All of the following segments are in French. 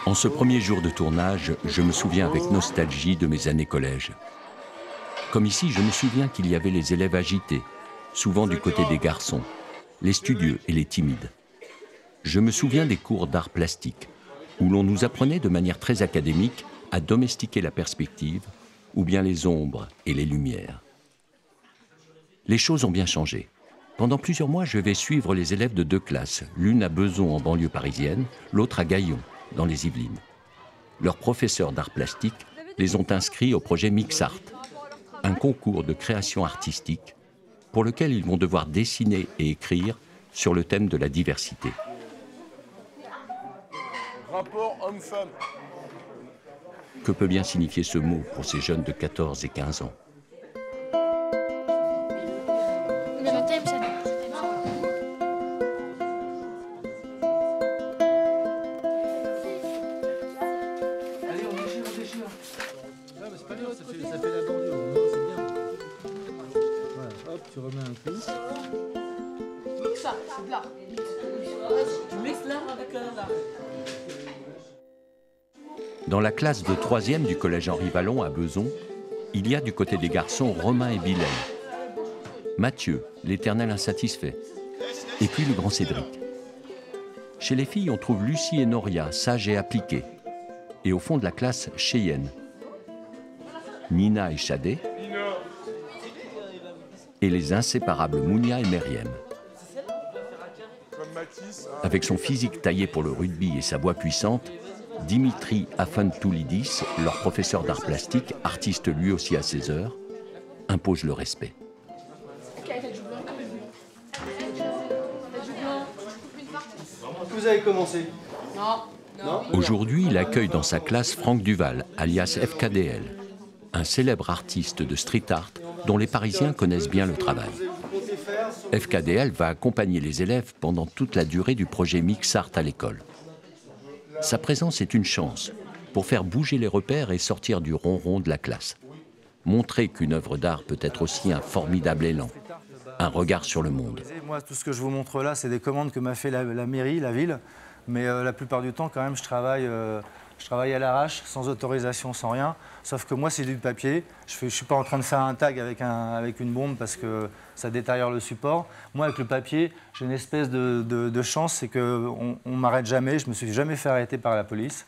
En ce premier jour de tournage, je me souviens avec nostalgie de mes années collège. Comme ici, je me souviens qu'il y avait les élèves agités, souvent du côté des garçons, les studieux et les timides. Je me souviens des cours d'art plastique, où l'on nous apprenait de manière très académique à domestiquer la perspective, ou bien les ombres et les lumières. Les choses ont bien changé. Pendant plusieurs mois, je vais suivre les élèves de 2 classes, l'une à Beson en banlieue parisienne, l'autre à Gaillon, dans les Yvelines. Leurs professeurs d'art plastique les ont inscrits au projet MixArt, un concours de création artistique pour lequel ils vont devoir dessiner et écrire sur le thème de la diversité. Rapport homme-femme. Que peut bien signifier ce mot pour ces jeunes de 14 et 15 ans? Ça fait la bordure, c'est bien. Voilà, hop, tu remets un coup. Ça, c'est de l'art. Tu mixes l'art avec l'art. Dans la classe de 3e du collège Henri Vallon à Beson, il y a du côté des garçons Romain et Bilal, Mathieu, l'éternel insatisfait, et puis le grand Cédric. Chez les filles, on trouve Lucie et Noria, sages et appliquées, et au fond de la classe, Cheyenne, Nina et Chadé, et les inséparables Mounia et Meriem. Avec son physique taillé pour le rugby et sa voix puissante, Dimitri Afantoulidis, leur professeur d'art plastique, artiste lui aussi à ses heures, impose le respect. Vous avez commencé? Non. Aujourd'hui, il accueille dans sa classe Franck Duval, alias FKDL, un célèbre artiste de street art dont les Parisiens connaissent bien le travail. FKDL va accompagner les élèves pendant toute la durée du projet MixArt à l'école. Sa présence est une chance pour faire bouger les repères et sortir du ronron de la classe. Montrer qu'une œuvre d'art peut être aussi un formidable élan, un regard sur le monde. Moi, tout ce que je vous montre là, c'est des commandes que m'a fait la mairie, la ville. Mais la plupart du temps, quand même, je travaille à l'arrache, sans autorisation, sans rien. Sauf que moi, c'est du papier. Je ne suis pas en train de faire un tag avec une bombe parce que ça détériore le support. Moi, avec le papier, j'ai une espèce de chance, c'est qu'on ne m'arrête jamais. Je ne me suis jamais fait arrêter par la police,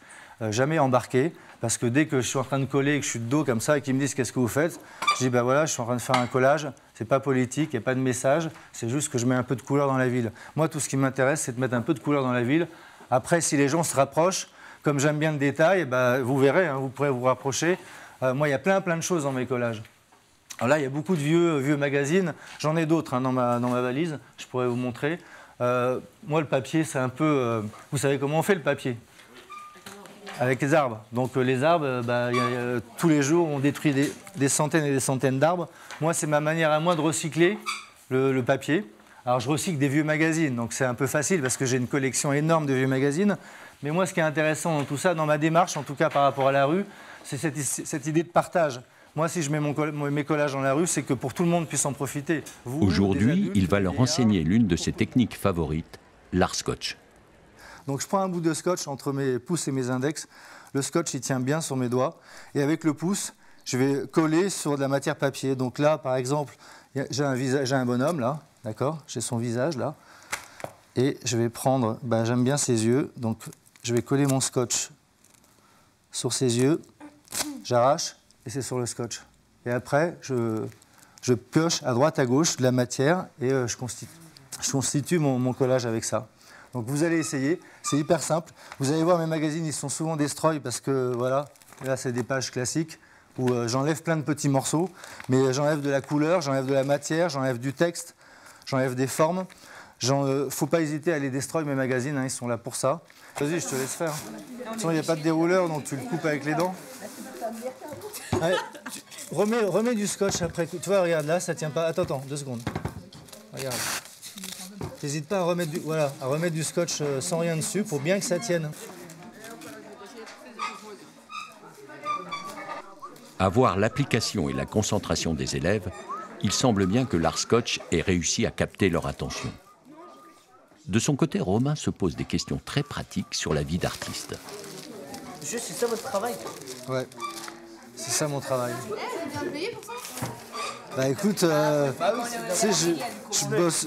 jamais embarqué. Parce que dès que je suis en train de coller et que je suis de dos comme ça et qu'ils me disent qu'est-ce que vous faites, je dis ben voilà, je suis en train de faire un collage. C'est pas politique, il n'y a pas de message. C'est juste que je mets un peu de couleur dans la ville. Moi, tout ce qui m'intéresse, c'est de mettre un peu de couleur dans la ville. Après, si les gens se rapprochent, comme j'aime bien le détail, ben, vous verrez, hein, vous pourrez vous rapprocher. Moi, il y a plein de choses dans mes collages. Alors là, il y a beaucoup de vieux magazines. J'en ai d'autres hein, dans ma valise. Je pourrais vous montrer. Moi, le papier, c'est un peu... vous savez comment on fait le papier? Avec les arbres. Donc les arbres, tous les jours, on détruit des centaines et des centaines d'arbres. Moi, c'est ma manière à moi de recycler le papier. Alors, je recycle des vieux magazines, donc c'est un peu facile parce que j'ai une collection énorme de vieux magazines. Mais moi, ce qui est intéressant dans tout ça, dans ma démarche, en tout cas par rapport à la rue, c'est cette idée de partage. Moi, si je mets mes collages dans la rue, c'est que pour tout le monde puisse en profiter. Aujourd'hui, il va leur enseigner l'une de ses techniques favorites, l'art scotch. Donc je prends un bout de scotch entre mes pouces et mes index. Le scotch, il tient bien sur mes doigts. Et avec le pouce, je vais coller sur de la matière papier. Donc là, par exemple, j'ai un bonhomme, là, d'accord? J'ai son visage, là. Et je vais prendre, j'aime bien ses yeux. Donc je vais coller mon scotch sur ses yeux. J'arrache et c'est sur le scotch. Et après, je pioche à droite, à gauche de la matière et je constitue mon collage avec ça. Donc vous allez essayer, c'est hyper simple. Vous allez voir mes magazines, ils sont souvent destroy parce que voilà, là c'est des pages classiques où j'enlève plein de petits morceaux, mais j'enlève de la couleur, j'enlève de la matière, j'enlève du texte, j'enlève des formes. Faut pas hésiter à les destroy mes magazines, hein, ils sont là pour ça. Vas-y, je te laisse faire. De toute façon, il n'y a pas de dérouleur, donc tu le coupes avec les dents. Ouais, remets du scotch après. Tu vois, regarde là, ça tient pas. Attends, 2 secondes. Regarde. N'hésite pas à remettre du scotch sans rien dessus pour bien que ça tienne. À voir l'application et la concentration des élèves, il semble bien que l'art scotch ait réussi à capter leur attention. De son côté, Romain se pose des questions très pratiques sur la vie d'artiste. Monsieur, c'est ça votre travail? Ouais, c'est ça mon travail. Vous êtes bien payé pour ça? Bah écoute, tu sais, je bosse,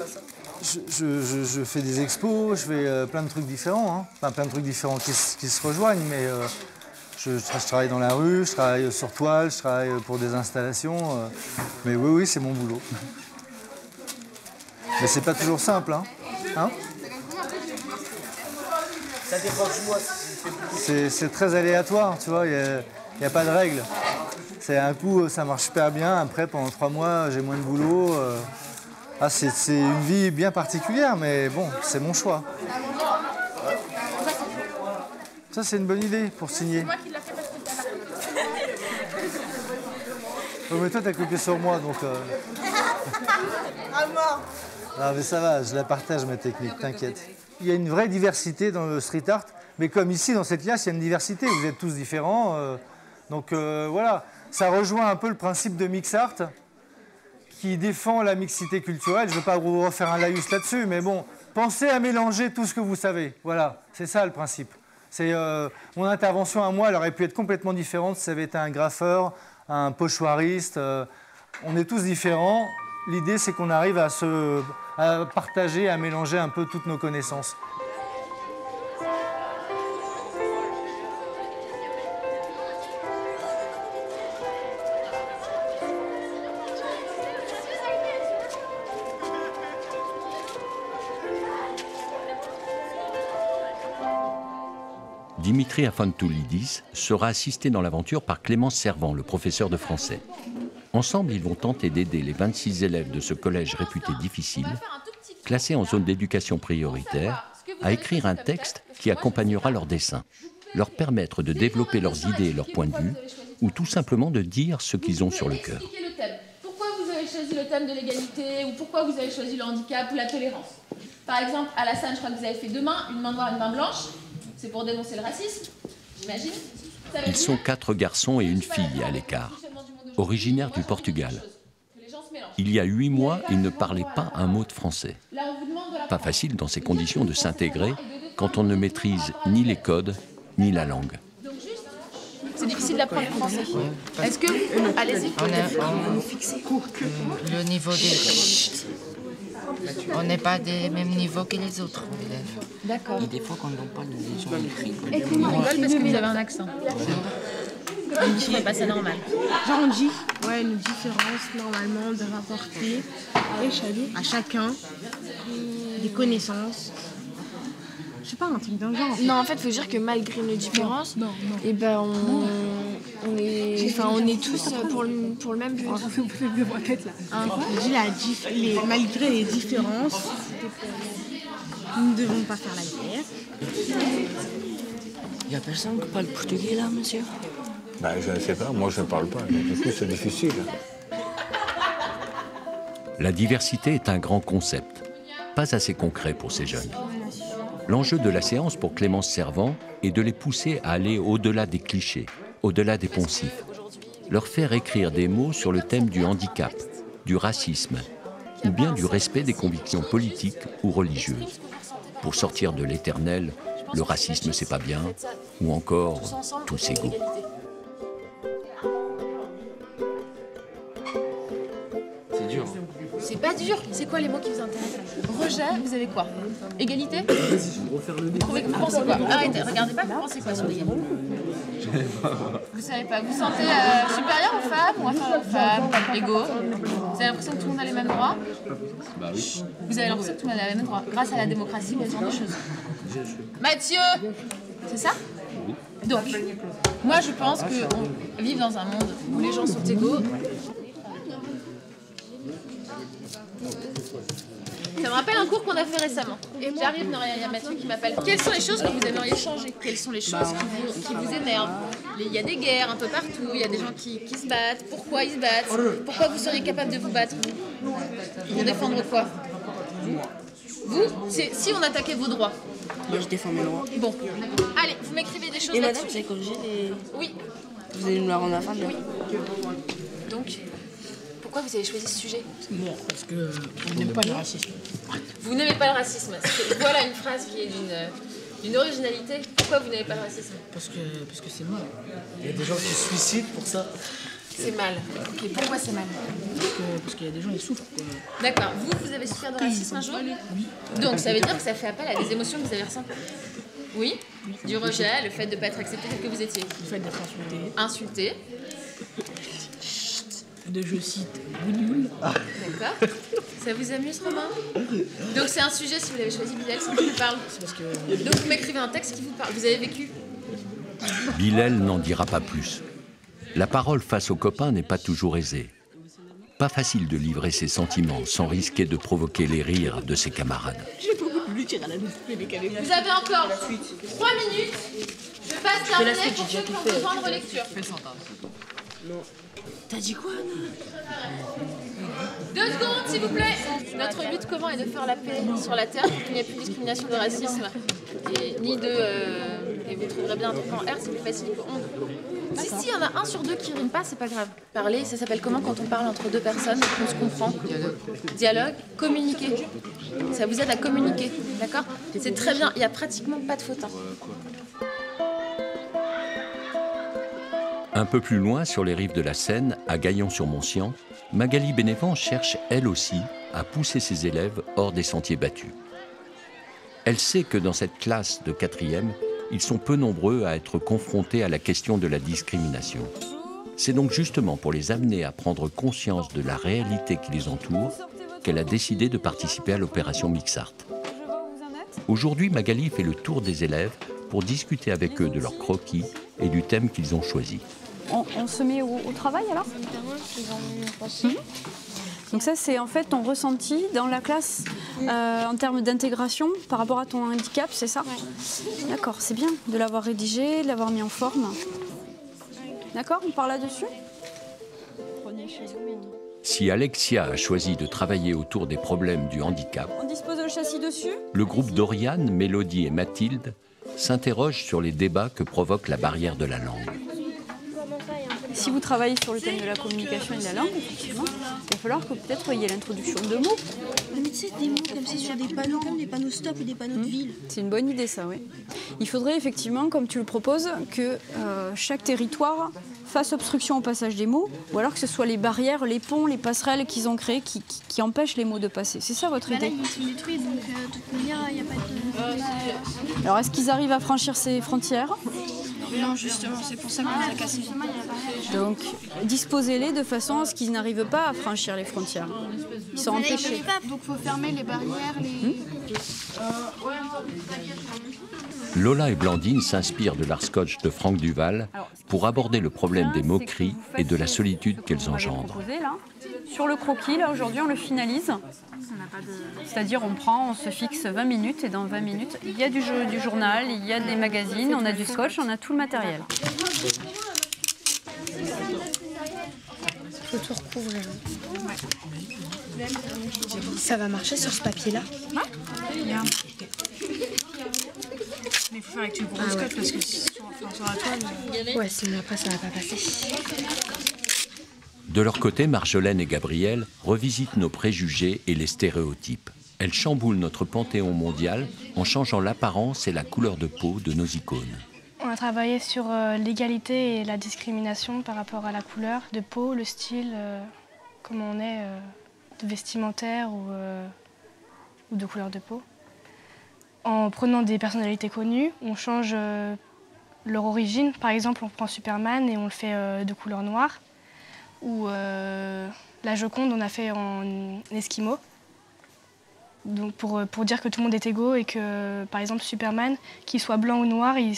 je fais des expos, je fais plein de trucs différents, hein. Enfin plein de trucs différents qui se rejoignent, mais je travaille dans la rue, je travaille sur toile, je travaille pour des installations, mais oui, c'est mon boulot. Mais c'est pas toujours simple, hein. Ça dépend du mois. C'est très aléatoire, tu vois, il n'y a pas de règle. C'est un coup, ça marche super bien, après pendant 3 mois, j'ai moins de boulot. C'est une vie bien particulière, mais bon, c'est mon choix. Ça, c'est une bonne idée pour signer. Oh, mais toi, t'as copié sur moi, donc... Non, mais ça va, je la partage, ma technique, t'inquiète. Il y a une vraie diversité dans le street art, mais comme ici, dans cette classe, il y a une diversité. Vous êtes tous différents. Donc voilà, ça rejoint un peu le principe de Mix Art, qui défend la mixité culturelle. Je ne veux pas vous refaire un laïus là-dessus, mais bon, pensez à mélanger tout ce que vous savez. Voilà, c'est ça le principe. Mon intervention à moi, elle aurait pu être complètement différente si ça avait été un graffeur, un pochoiriste. On est tous différents. L'idée, c'est qu'on arrive à partager, à mélanger un peu toutes nos connaissances. Dimitri Afantoulidis sera assisté dans l'aventure par Clémence Servant, le professeur de français. Ensemble, ils vont tenter d'aider les 26 élèves de ce collège réputé difficile, classés en zone d'éducation prioritaire, à écrire un texte qui accompagnera leur dessin, leur permettre de développer leurs idées et leurs points de vue, ou tout simplement de dire ce qu'ils ont sur le cœur. Pourquoi vous avez choisi le thème de l'égalité, ou pourquoi vous avez choisi le handicap ou la tolérance? Par exemple, à la scène, je crois que vous avez fait 2 mains, une main noire, une main blanche. C'est pour dénoncer le racisme, j'imagine. Ils sont 4 garçons et une fille à l'écart, originaires du Portugal. Il y a 8 mois, ils ne parlaient pas un mot de français. Pas facile dans ces conditions de s'intégrer quand on ne maîtrise ni les codes, ni la langue. C'est difficile d'apprendre le français. Est-ce que... Allez-y. Le niveau des... On n'est pas des mêmes niveaux que les autres élèves. D'accord. Et des fois, quand on parle, les gens écrivent. Et puis, on rigole parce que vous avez un accent. On ne dirait pas ça normal. Genre on dit, ouais, une différence normalement de rapporter à chacun des connaissances. Je sais pas, un truc d'un genre. Non, en fait, il faut dire que malgré nos différences, et ben on est tous pour le même but. Je dis malgré les différences, nous ne devons pas faire la guerre. Il n'y a personne qui parle portugais là, monsieur? Je ne sais pas, moi je ne parle pas, du coup c'est difficile. La diversité est un grand concept, pas assez concret pour ces jeunes. L'enjeu de la séance pour Clémence Servant est de les pousser à aller au-delà des clichés, au-delà des poncifs, leur faire écrire des mots sur le thème du handicap, du racisme, ou bien du respect des convictions politiques ou religieuses, pour sortir de l'éternel « le racisme c'est pas bien » ou encore « tous égaux ». C'est pas dur. C'est quoi les mots qui vous intéressent? Rejet, vous avez quoi? Égalité? Vous pensez quoi? Arrêtez, regardez pas, vous pensez quoi sur l'égalité? Vous savez pas. Vous sentez supérieur aux femmes ou inférieur aux femmes? Égaux? Vous avez l'impression que tout le monde a les mêmes droits? Bah oui. Vous avez l'impression que tout le monde a les mêmes droits grâce à la démocratie ou ce genre de choses? Mathieu! C'est ça? Donc, moi je pense qu'on vit dans un monde où les gens sont égaux. Ça me rappelle un cours qu'on a fait récemment. J'arrive, il y a Mathieu qui m'appelle. Quelles sont les choses que vous aimeriez changer? Quelles sont les choses qui vous énervent? Il y a des guerres un peu partout, il y a des gens qui se battent. Pourquoi ils se battent? Pourquoi vous seriez capable de vous battre? Pour défendre quoi? Vous, si on attaquait vos droits. Moi, je défends mes droits. Bon, allez, vous m'écrivez des choses Et là-dessus. madame, vous avez corrigé les... Oui. Vous allez me la rendre à la fin de... Oui. Donc, pourquoi vous avez choisi ce sujet? Bon, parce qu'on n'aime pas le racisme. Vous n'aimez pas le racisme. Voilà une phrase qui est Une originalité. Pourquoi vous n'avez pas le racisme? Parce que c'est mal. Il y a des gens qui se suicident pour ça. C'est mal. Ok, pourquoi c'est mal? Parce qu'il y a des gens qui souffrent. D'accord. Vous avez souffert de racisme un jour? Donc ça veut dire que ça fait appel à des émotions que vous avez ressenties? Oui. Du rejet, le fait de ne pas être accepté tel que vous étiez. Le fait d'être insulté. Insulté. De, je cite, bougnoule. D'accord. Ça vous amuse, Romain? Donc c'est un sujet, si vous l'avez choisi, Bilal, c'est qui vous parle. Parce que... Donc vous m'écrivez un texte qui vous parle. Vous avez vécu? Bilal n'en dira pas plus. La parole face aux copains n'est pas toujours aisée. Pas facile de livrer ses sentiments sans risquer de provoquer les rires de ses camarades. Vous avez encore 3 minutes. Je passe terminer pour ceux qui ont besoin de relecture. Non. T'as dit quoi, Anna? 2 secondes, s'il vous plaît. Notre but commun est de faire la paix sur la Terre pour qu'il n'y ait plus de discrimination, de racisme, et ni de... et vous trouverez bien un truc en R, c'est plus facile que on. Si, il y en a un sur 2 qui rime pas, c'est pas grave. Parler, ça s'appelle comment quand on parle entre 2 personnes, on se comprend? Dialogue, communiquer. Ça vous aide à communiquer, d'accord? C'est très bien, il n'y a pratiquement pas de faute. Un peu plus loin, sur les rives de la Seine, à Gaillon-sur-Montcian, Magali Bénévent cherche, elle aussi, à pousser ses élèves hors des sentiers battus. Elle sait que dans cette classe de 4e, ils sont peu nombreux à être confrontés à la question de la discrimination. C'est donc justement pour les amener à prendre conscience de la réalité qui les entoure qu'elle a décidé de participer à l'opération Mixart. Aujourd'hui, Magali fait le tour des élèves pour discuter avec eux de leurs croquis et du thème qu'ils ont choisi. On se met au travail alors? Donc ça, c'est en fait ton ressenti dans la classe en termes d'intégration par rapport à ton handicap, c'est ça? Ouais. D'accord, c'est bien de l'avoir rédigé, de l'avoir mis en forme. D'accord, on parle là-dessus? Si Alexia a choisi de travailler autour des problèmes du handicap, on dispose le châssis dessus? Le groupe d'Oriane, Mélodie et Mathilde s'interroge sur les débats que provoque la barrière de la langue. Si vous travaillez sur le thème de la communication et de la langue, effectivement, il va falloir que peut-être il y ait l'introduction de mots. Mais tu sais, des mots comme c'est sur des panneaux, comme des panneaux stop ou des panneaux de ville. C'est une bonne idée ça, oui. Il faudrait effectivement, comme tu le proposes, que chaque territoire fasse obstruction au passage des mots, ou alors que ce soit les barrières, les ponts, les passerelles qu'ils ont créées qui empêchent les mots de passer. C'est ça votre idée? Là, ils sont détruits, donc de toute manière, il n'y a pas de... Alors, est-ce qu'ils arrivent à franchir ces frontières? Non, justement, c'est pour ça qu'on les a cassés. Donc, disposez-les de façon à ce qu'ils n'arrivent pas à franchir les frontières. Ils sont empêchés. Donc, il faut fermer les barrières, Lola et Blandine s'inspirent de l'art scotch de Franck Duval pour aborder le problème des moqueries et de la solitude qu'elles engendrent. Sur le croquis, là, aujourd'hui, on le finalise. C'est-à-dire, on se fixe 20 minutes et dans 20 minutes, il y a du journal, il y a des magazines, on a du scotch, on a tout le matériel. Il faut tout recouvrir. Ouais. Ça va marcher sur ce papier-là? Ouais. Bien. Mais il faut faire avec du gros scotch parce que sur la toile... Ouais, sinon après ça va pas passer. De leur côté, Marjolaine et Gabriel revisitent nos préjugés et les stéréotypes. Elles chamboulent notre panthéon mondial en changeant l'apparence et la couleur de peau de nos icônes. On a travaillé sur l'égalité et la discrimination par rapport à la couleur de peau, le style, comment on est, de vestimentaire ou de couleur de peau. En prenant des personnalités connues, on change leur origine. Par exemple, on prend Superman et on le fait de couleur noire. Ou la Joconde, on a fait en esquimau. Donc pour dire que tout le monde est égaux et que, par exemple, Superman, qu'il soit blanc ou noir, il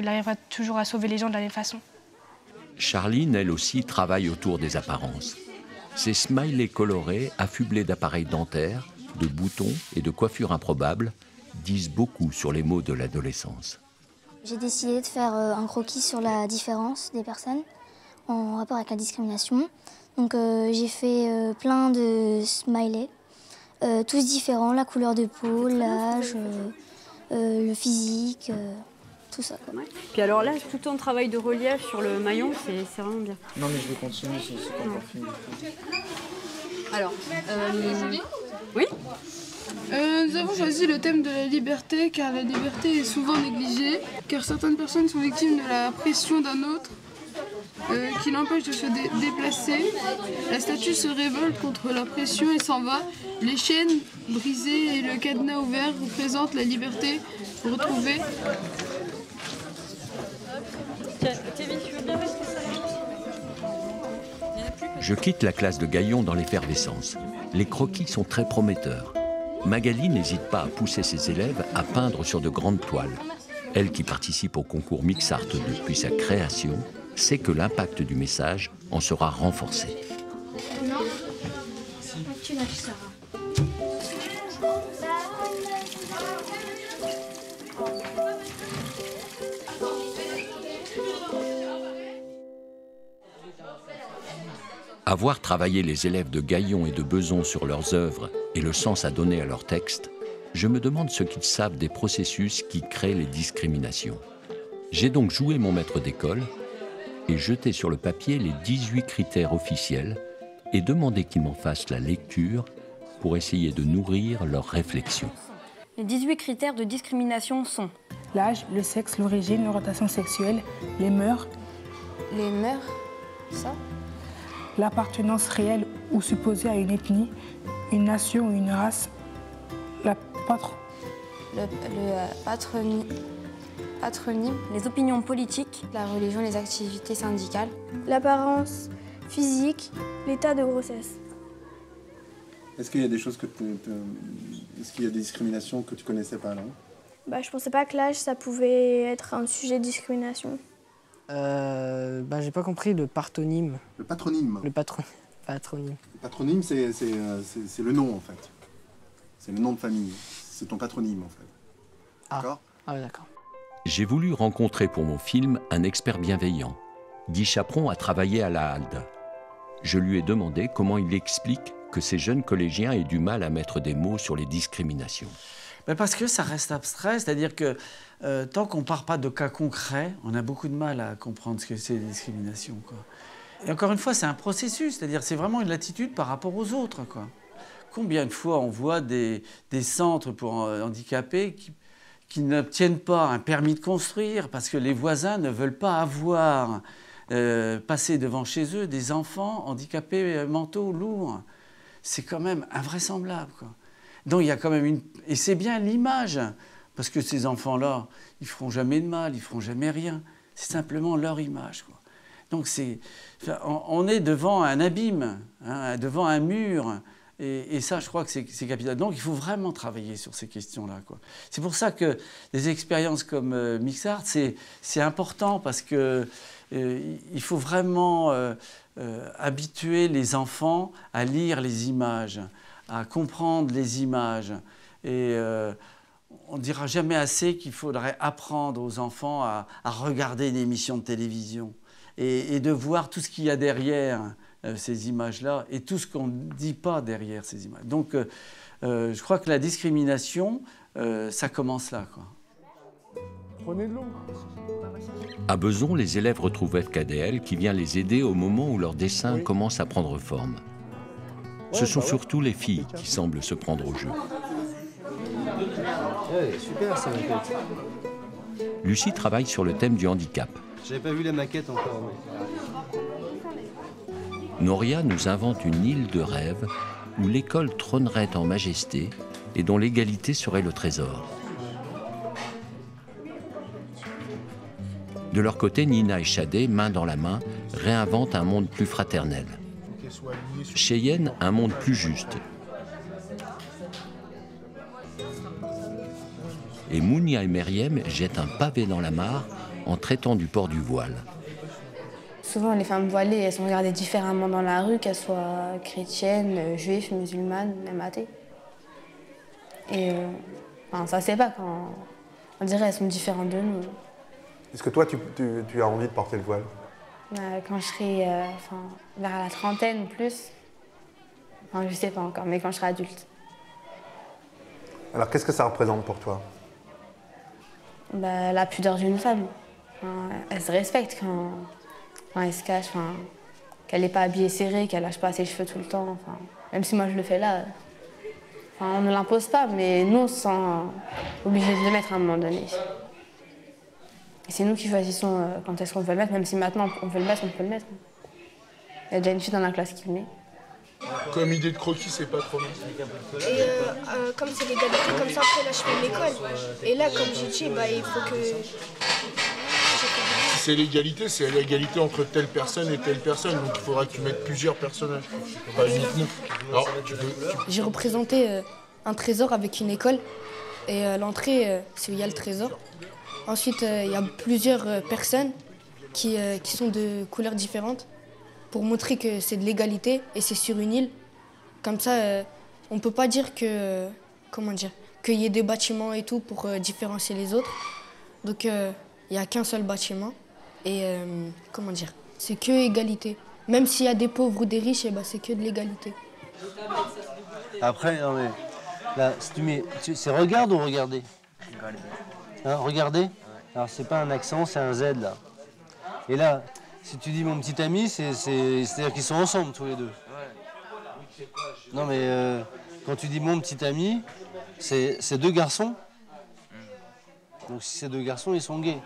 arrivera toujours à sauver les gens de la même façon. Charline, elle aussi, travaille autour des apparences. Ces smileys colorés, affublés d'appareils dentaires, de boutons et de coiffures improbables, disent beaucoup sur les mots de l'adolescence. J'ai décidé de faire un croquis sur la différence des personnes en rapport avec la discrimination. Donc j'ai fait plein de smileys, tous différents, la couleur de peau, l'âge, le physique, tout ça. Puis alors là, tout ton travail de relief sur le maillon, c'est vraiment bien. Non mais je vais continuer, c'est pas encore fini. Alors, oui. Nous avons choisi le thème de la liberté car la liberté est souvent négligée, car certaines personnes sont victimes de la pression d'un autre qui l'empêche de se déplacer. La statue se révolte contre la pression et s'en va. Les chaînes brisées et le cadenas ouvert représentent la liberté retrouvée. Je quitte la classe de Gaillon dans l'effervescence. Les croquis sont très prometteurs. Magali n'hésite pas à pousser ses élèves à peindre sur de grandes toiles. Elle, qui participe au concours Mixart depuis sa création, sait que l'impact du message en sera renforcé. Non, tu lâches ça. Avoir travaillé les élèves de Gaillon et de Beson sur leurs œuvres et le sens à donner à leurs textes, je me demande ce qu'ils savent des processus qui créent les discriminations. J'ai donc joué mon maître d'école et jeté sur le papier les 18 critères officiels et demandé qu'ils m'en fassent la lecture pour essayer de nourrir leurs réflexions. Les 18 critères de discrimination sont l'âge, le sexe, l'origine, l'orientation sexuelle, les mœurs. Les mœurs, ça? L'appartenance réelle ou supposée à une ethnie, une nation ou une race, patronyme, les opinions politiques, la religion, les activités syndicales, l'apparence physique, l'état de grossesse. Est-ce qu'il y a des choses est-ce qu'il y a des discriminations que tu connaissais pas là? Je pensais pas que l'âge ça pouvait être un sujet de discrimination. J'ai pas compris le patronyme. Le patronyme. Patronyme. Le patronyme, c'est le nom, en fait. C'est le nom de famille. C'est ton patronyme, en fait. D'accord? Ah oui, d'accord. J'ai voulu rencontrer pour mon film un expert bienveillant. Guy Chaperon a travaillé à la HALDE. Je lui ai demandé comment il explique que ces jeunes collégiens aient du mal à mettre des mots sur les discriminations. Parce que ça reste abstrait, c'est-à-dire que tant qu'on ne part pas de cas concrets, on a beaucoup de mal à comprendre ce que c'est les discriminations, quoi. Et encore une fois, c'est un processus, c'est-à-dire c'est vraiment une attitude par rapport aux autres, quoi. Combien de fois on voit des centres pour handicapés qui n'obtiennent pas un permis de construire parce que les voisins ne veulent pas avoir passer devant chez eux des enfants handicapés mentaux lourds. C'est quand même invraisemblable, quoi. Donc il y a quand même et c'est bien l'image, parce que ces enfants-là, ils feront jamais de mal, ils feront jamais rien. C'est simplement leur image, quoi. Donc on est devant un abîme, hein, devant un mur, et ça, je crois que c'est capital. Donc il faut vraiment travailler sur ces questions-là, quoi. C'est pour ça que des expériences comme Mixart, c'est important, parce que il faut vraiment habituer les enfants à lire les images, à comprendre les images. Et on ne dira jamais assez qu'il faudrait apprendre aux enfants à regarder une émission de télévision et de voir tout ce qu'il y a derrière ces images-là et tout ce qu'on ne dit pas derrière ces images. Donc je crois que la discrimination, ça commence là, quoi. Prenez de l'eau. À Beson, les élèves retrouvent FKDL qui vient les aider au moment où leur dessin commence à prendre forme. Ce sont surtout les filles qui semblent se prendre au jeu. Ouais, super ça, maquette. Lucie travaille sur le thème du handicap. J'avais pas vu la maquette encore. Mais... Noria nous invente une île de rêve où l'école trônerait en majesté et dont l'égalité serait le trésor. De leur côté, Nina et Shadé, main dans la main, réinventent un monde plus fraternel. Cheyenne, un monde plus juste. Et Mounia et Meriem jettent un pavé dans la mare en traitant du port du voile. Souvent, les femmes voilées, elles sont regardées différemment dans la rue, qu'elles soient chrétiennes, juives, musulmanes, même athées. Et ça, c'est pas quand on dirait qu'elles sont différentes de nous. Est-ce que toi, tu as envie de porter le voile? Quand je serai vers la trentaine ou plus, je sais pas encore, mais quand je serai adulte. Alors, qu'est-ce que ça représente pour toi? La pudeur d'une femme. Elle se respecte quand elle se cache, qu'elle n'est pas habillée serrée, qu'elle lâche pas ses cheveux tout le temps. Même si moi je le fais là, Enfin, on ne l'impose pas, mais nous, on se sent obligé de le mettre à un moment donné. Et c'est nous qui choisissons quand est-ce qu'on veut le mettre, même si maintenant on veut le mettre, on peut le mettre. Il y a déjà une fille dans la classe qui le met. Comme idée de croquis, c'est pas trop mal. Et comme c'est l'égalité, comme ça après là je fais l'école. Et là comme j'ai dit, bah, il faut que... Si c'est l'égalité, c'est l'égalité entre telle personne et telle personne. Donc il faudra que tu mettes plusieurs personnages. Pas uniquement. Alors, J'ai représenté un trésor avec une école. Et à l'entrée, c'est où il y a le trésor. Ensuite, il y a plusieurs personnes qui sont de couleurs différentes pour montrer que c'est de l'égalité et c'est sur une île. Comme ça, on ne peut pas dire que, comment dire, qu'il y ait des bâtiments et tout pour différencier les autres. Donc, il n'y a qu'un seul bâtiment et, comment dire, c'est que égalité. Même s'il y a des pauvres ou des riches, eh ben, c'est que de l'égalité. Après, non mais, là, si tu mets, c'est regarde ou regarder? Hein, regarder? Alors, c'est pas un accent, c'est un Z, là. Et là, si tu dis mon petit ami, c'est-à-dire qu'ils sont ensemble, tous les deux. Non, mais quand tu dis mon petit ami, c'est deux garçons. Donc, si c'est deux garçons, ils sont gays.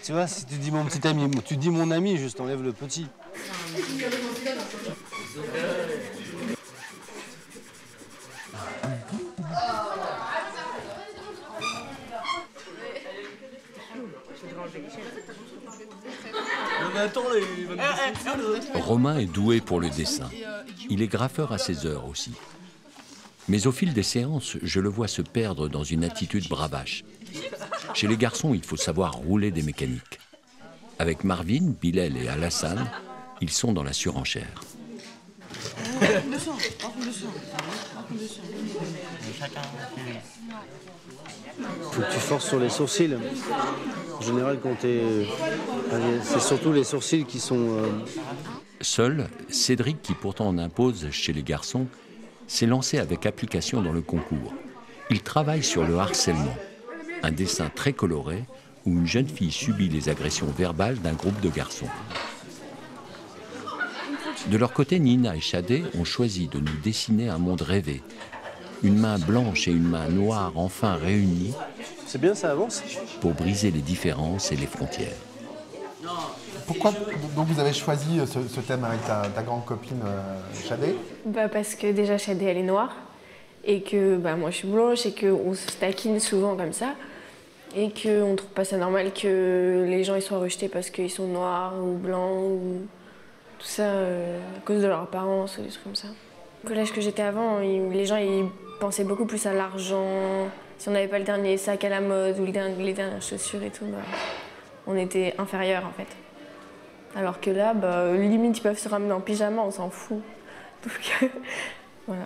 Tu vois, si tu dis mon petit ami, tu dis mon ami, juste enlève le petit. Romain est doué pour le dessin. Il est graffeur à ses heures aussi. Mais au fil des séances, je le vois se perdre dans une attitude bravache. Chez les garçons, il faut savoir rouler des mécaniques. Avec Marvin, Bilal et Alassane, ils sont dans la surenchère. Faut que tu forces sur les sourcils. En général, quand c'est surtout les sourcils qui sont... Seul, Cédric, qui pourtant en impose chez les garçons, s'est lancé avec application dans le concours. Il travaille sur le harcèlement, un dessin très coloré où une jeune fille subit les agressions verbales d'un groupe de garçons. De leur côté, Nina et Shadé ont choisi de nous dessiner un monde rêvé. Une main blanche et une main noire enfin réunies. C'est bien, ça avance. Pour briser les différences et les frontières. Pourquoi donc vous avez choisi ce thème avec ta grande copine Shadé? Parce que déjà Shadé elle est noire et que moi je suis blanche et qu'on se taquine souvent comme ça et qu'on ne trouve pas ça normal que les gens ils soient rejetés parce qu'ils sont noirs ou blancs ou tout ça à cause de leur apparence ou des trucs comme ça. Au collège que j'étais avant, les gens ils pensaient beaucoup plus à l'argent. Si on n'avait pas le dernier sac à la mode ou les dernières chaussures et tout, on était inférieurs en fait. Alors que là, limite, ils peuvent se ramener en pyjama, on s'en fout. Donc, voilà.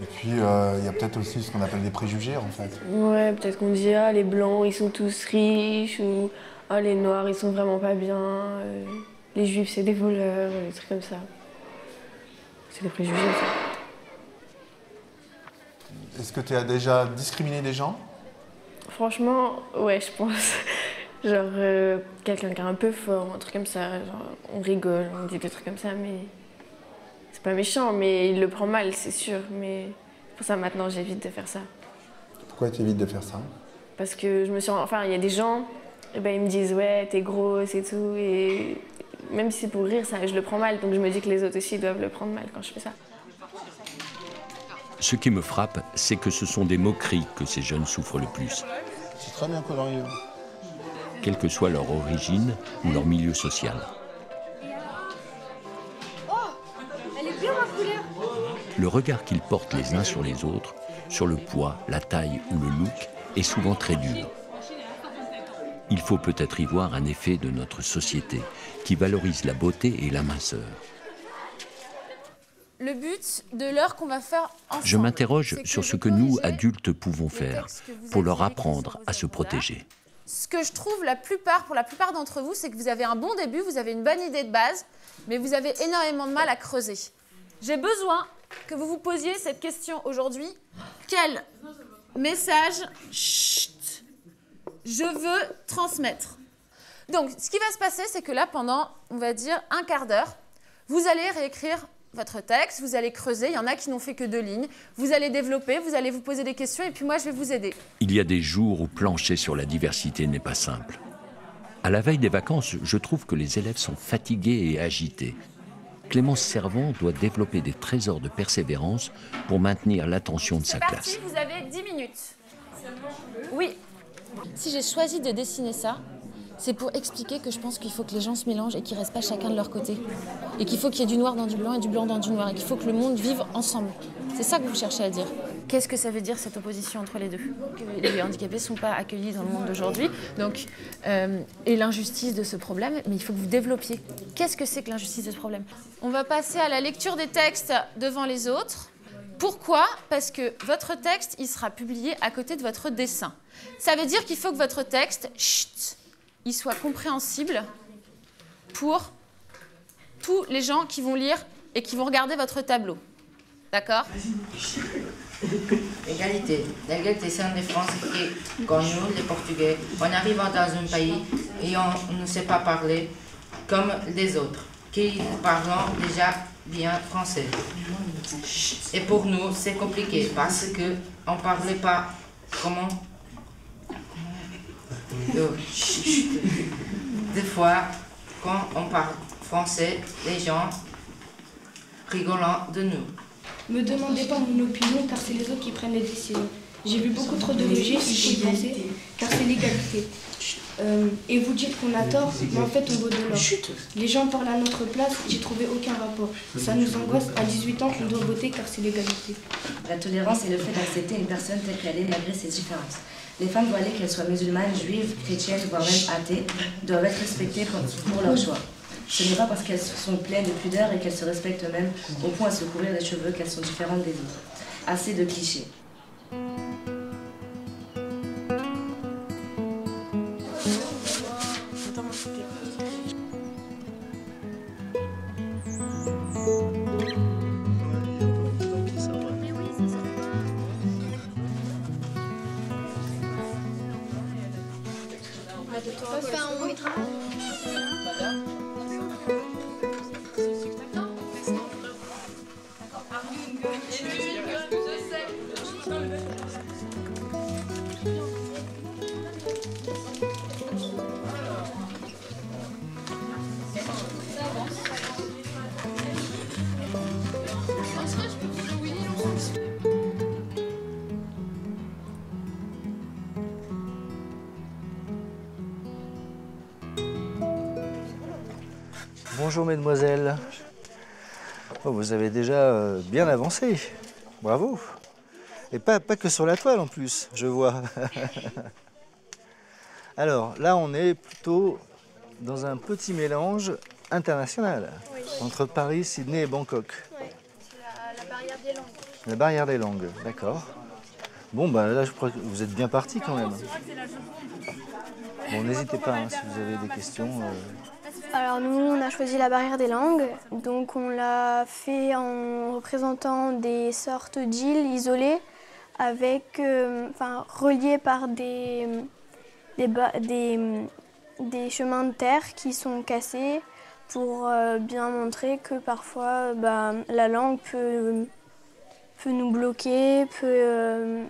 Et puis, il y a peut-être aussi ce qu'on appelle des préjugés, en fait. Ouais, peut-être qu'on dit, les blancs, ils sont tous riches, ou les noirs, ils sont vraiment pas bien, les juifs, c'est des voleurs, des trucs comme ça. C'est des préjugés, ça. Est-ce que tu as déjà discriminé des gens? Franchement, ouais, je pense. Genre, quelqu'un qui est un peu fort, un truc comme ça, genre, on rigole, on dit des trucs comme ça, mais c'est pas méchant, mais il le prend mal, c'est sûr, mais pour ça, maintenant, j'évite de faire ça. Pourquoi tu évites de faire ça? Parce que je me suis... Enfin, il y a des gens, ils me disent, ouais, t'es grosse et tout, et même si c'est pour rire, ça, je le prends mal, donc je me dis que les autres aussi doivent le prendre mal quand je fais ça. Ce qui me frappe, c'est que ce sont des moqueries que ces jeunes souffrent le plus. C'est très bien colorié. Quelle que soit leur origine ou leur milieu social. Oh, elle est bien ma couleur. Le regard qu'ils portent les uns sur les autres, sur le poids, la taille ou le look, est souvent très dur. Il faut peut-être y voir un effet de notre société qui valorise la beauté et la minceur. Le but de l'heure qu'on va faire ensemble, je m'interroge sur ce que nous, adultes, pouvons faire pour leur apprendre à se protéger. Ce que je trouve pour la plupart d'entre vous, c'est que vous avez un bon début, vous avez une bonne idée de base, mais vous avez énormément de mal à creuser. J'ai besoin que vous vous posiez cette question aujourd'hui. Quel message je veux transmettre? Donc, ce qui va se passer, c'est que là, pendant, on va dire, un quart d'heure, vous allez réécrire votre texte, vous allez creuser, il y en a qui n'ont fait que 2 lignes, vous allez développer, vous allez vous poser des questions et puis moi je vais vous aider. Il y a des jours où plancher sur la diversité n'est pas simple. À la veille des vacances, je trouve que les élèves sont fatigués et agités. Clémence Servant doit développer des trésors de persévérance pour maintenir l'attention de sa classe. Vous avez 10 minutes. Oui. Si j'ai choisi de dessiner ça, c'est pour expliquer que je pense qu'il faut que les gens se mélangent et qu'ils ne restent pas chacun de leur côté. Et qu'il faut qu'il y ait du noir dans du blanc et du blanc dans du noir. Et qu'il faut que le monde vive ensemble. C'est ça que vous cherchez à dire. Qu'est-ce que ça veut dire cette opposition entre les deux? Que les handicapés ne sont pas accueillis dans le monde d'aujourd'hui. Donc, et l'injustice de ce problème, mais il faut que vous développiez. Qu'est-ce que c'est que l'injustice de ce problème? On va passer à la lecture des textes devant les autres. Pourquoi? Parce que votre texte, il sera publié à côté de votre dessin. Ça veut dire qu'il faut que votre texte, il soit compréhensible pour tous les gens qui vont lire et qui vont regarder votre tableau. D'accord? L'égalité. L'égalité, c'est une différence qui, quand nous, les Portugais, on arrive dans un pays et on ne sait pas parler comme les autres, qui parlent déjà bien français. Et pour nous, c'est compliqué parce qu'on ne parlait pas comment. Des fois, quand on parle français, les gens rigolent de nous. Me demandez pas mon opinion car c'est les autres qui prennent les décisions. J'ai vu beaucoup trop de rejets, il faut y penser, car c'est l'égalité. Et vous dites qu'on a tort, mais en fait on vaut de l'or. Les gens parlent à notre place, j'ai trouvé aucun rapport. Ça nous angoisse, à 18 ans on doit voter car c'est l'égalité. La tolérance est le fait d'accepter une personne telle qu'elle est malgré ses différences. Les femmes voilées, qu'elles soient musulmanes, juives, chrétiennes, voire même athées, doivent être respectées pour leur choix. Ce n'est pas parce qu'elles sont pleines de pudeur et qu'elles se respectent eux-mêmes au point à se couvrir les cheveux qu'elles sont différentes des autres. Assez de clichés. Bonjour mesdemoiselles. Oh, vous avez déjà bien avancé. Bravo. Et pas que sur la toile en plus, je vois. Alors là, on est plutôt dans un petit mélange international entre Paris, Sydney et Bangkok. Oui, c'est la barrière des langues. La barrière des langues, d'accord. Bon, bah là, je crois que vous êtes bien parti quand même. Bon, n'hésitez pas hein, si vous avez des questions. Alors nous, on a choisi la barrière des langues, donc on l'a fait en représentant des sortes d'îles isolées, avec, reliées par des chemins de terre qui sont cassés pour bien montrer que parfois la langue peut nous bloquer, peut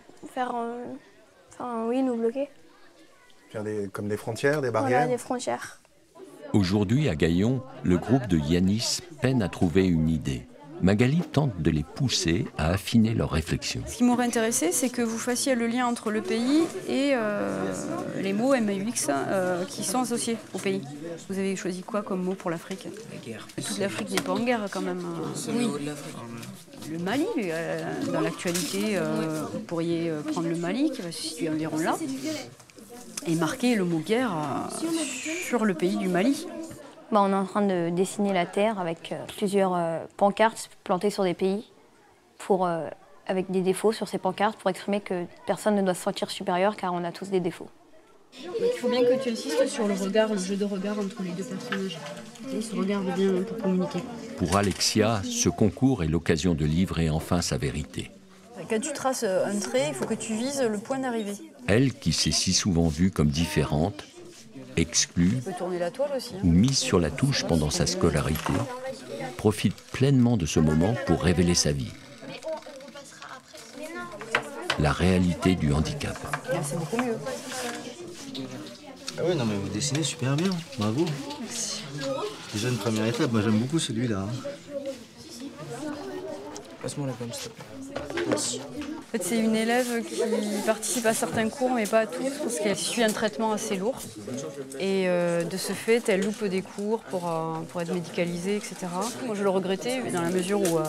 nous bloquer. Faire comme des frontières, des barrières. Voilà, des frontières. Aujourd'hui, à Gaillon, le groupe de Yanis peine à trouver une idée. Magali tente de les pousser à affiner leurs réflexions. Ce qui m'aurait intéressé, c'est que vous fassiez le lien entre le pays et les mots MAUX qui sont associés au pays. Vous avez choisi quoi comme mot pour l'Afrique? La guerre. Toute l'Afrique n'est pas en guerre quand même. Oui. Le Mali, dans l'actualité, vous pourriez prendre le Mali qui va se situer environ là et marquer le mot guerre sur le pays du Mali. On est en train de dessiner la Terre avec plusieurs pancartes plantées sur des pays avec des défauts sur ces pancartes pour exprimer que personne ne doit se sentir supérieur car on a tous des défauts. Il faut bien que tu insistes sur le regard, le jeu de regard entre les deux personnages. Et ce regard bien pour communiquer. Pour Alexia, ce concours est l'occasion de livrer enfin sa vérité. Quand tu traces un trait, il faut que tu vises le point d'arrivée. Elle, qui s'est si souvent vue comme différente, exclue tu peux tourner la toile aussi, hein. ou mise sur la touche pendant sa scolarité, profite pleinement de ce moment pour révéler sa vie. La réalité du handicap. C'est beaucoup mieux. Ah ouais, non mais vous dessinez super bien, bravo. Merci. Déjà une première étape, moi j'aime beaucoup celui-là. Passe-moi la gomme, s'il te plaît. Merci. En fait, c'est une élève qui participe à certains cours, mais pas à tous, parce qu'elle suit un traitement assez lourd. Et de ce fait, elle loupe des cours pour être médicalisée, etc. Moi, je le regrettais, dans la mesure où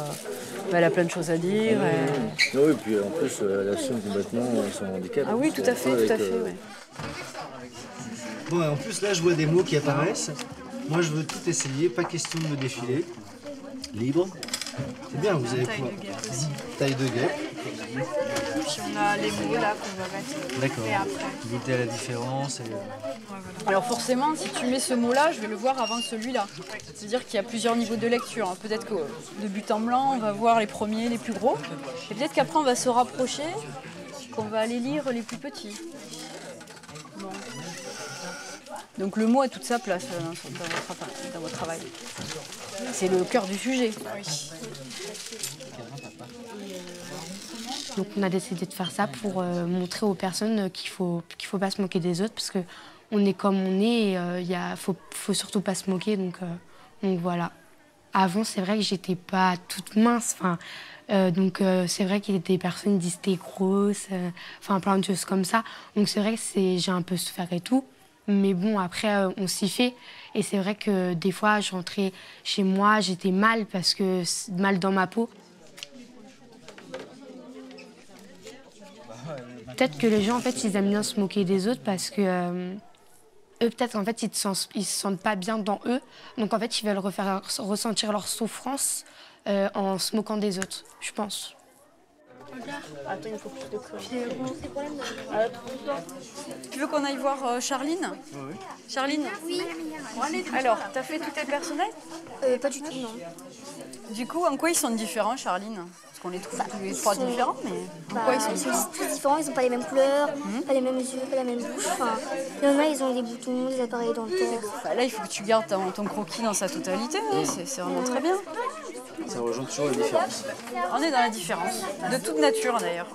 elle a plein de choses à dire. Oui, et puis en plus, elle assume complètement son handicap. Ah oui, tout à fait, ouais. Bon, et en plus, là, je vois des mots qui apparaissent. Moi, je veux tout essayer, pas question de me défiler. Libre. C'est bien, vous avez pouvoir. Taille de guêpe. Puis on a les mots là qu'on va mettre. D'accord. Et après. Goûter à la différence. Alors forcément, si tu mets ce mot-là, je vais le voir avant celui-là. C'est-à-dire qu'il y a plusieurs niveaux de lecture. Peut-être que de but en blanc, on va voir les premiers, les plus gros. Et peut-être qu'après, on va se rapprocher, qu'on va aller lire les plus petits. Bon. Donc le mot a toute sa place dans votre travail. C'est le cœur du sujet. Donc on a décidé de faire ça pour montrer aux personnes qu'il faut pas se moquer des autres parce qu'on est comme on est et faut surtout pas se moquer. Donc voilà. Avant, c'est vrai que j'étais pas toute mince. Donc c'est vrai qu'il y a des personnes qui disaient que j'étais grosse, plein de choses comme ça. Donc c'est vrai que j'ai un peu souffert et tout. Mais bon, après, on s'y fait. Et c'est vrai que des fois, je rentrais chez moi, j'étais mal mal dans ma peau. Peut-être que les gens, en fait, ils aiment bien se moquer des autres parce que eux, peut-être, en fait, ils se sentent pas bien dans eux. Donc, en fait, ils veulent ressentir leur souffrance en se moquant des autres, je pense. Attends, il faut que je te corrige. Tu veux qu'on aille voir Charline? Oui. Charline? Oui. Alors, t'as fait tous tes personnages? Pas du tout, non. Du coup, en quoi ils sont différents, Charline? Parce qu'on les trouve tous les trois différents, mais en quoi ils sont tous différents, ils n'ont pas les mêmes couleurs, pas les mêmes yeux, pas la même bouche. Il y en a, ils ont des boutons, des appareils dans le torse. Là, il faut que tu gardes ton croquis dans sa totalité, hein. C'est vraiment très bien. Ça rejoint toujours la différence. On est dans la différence, de toute nature d'ailleurs.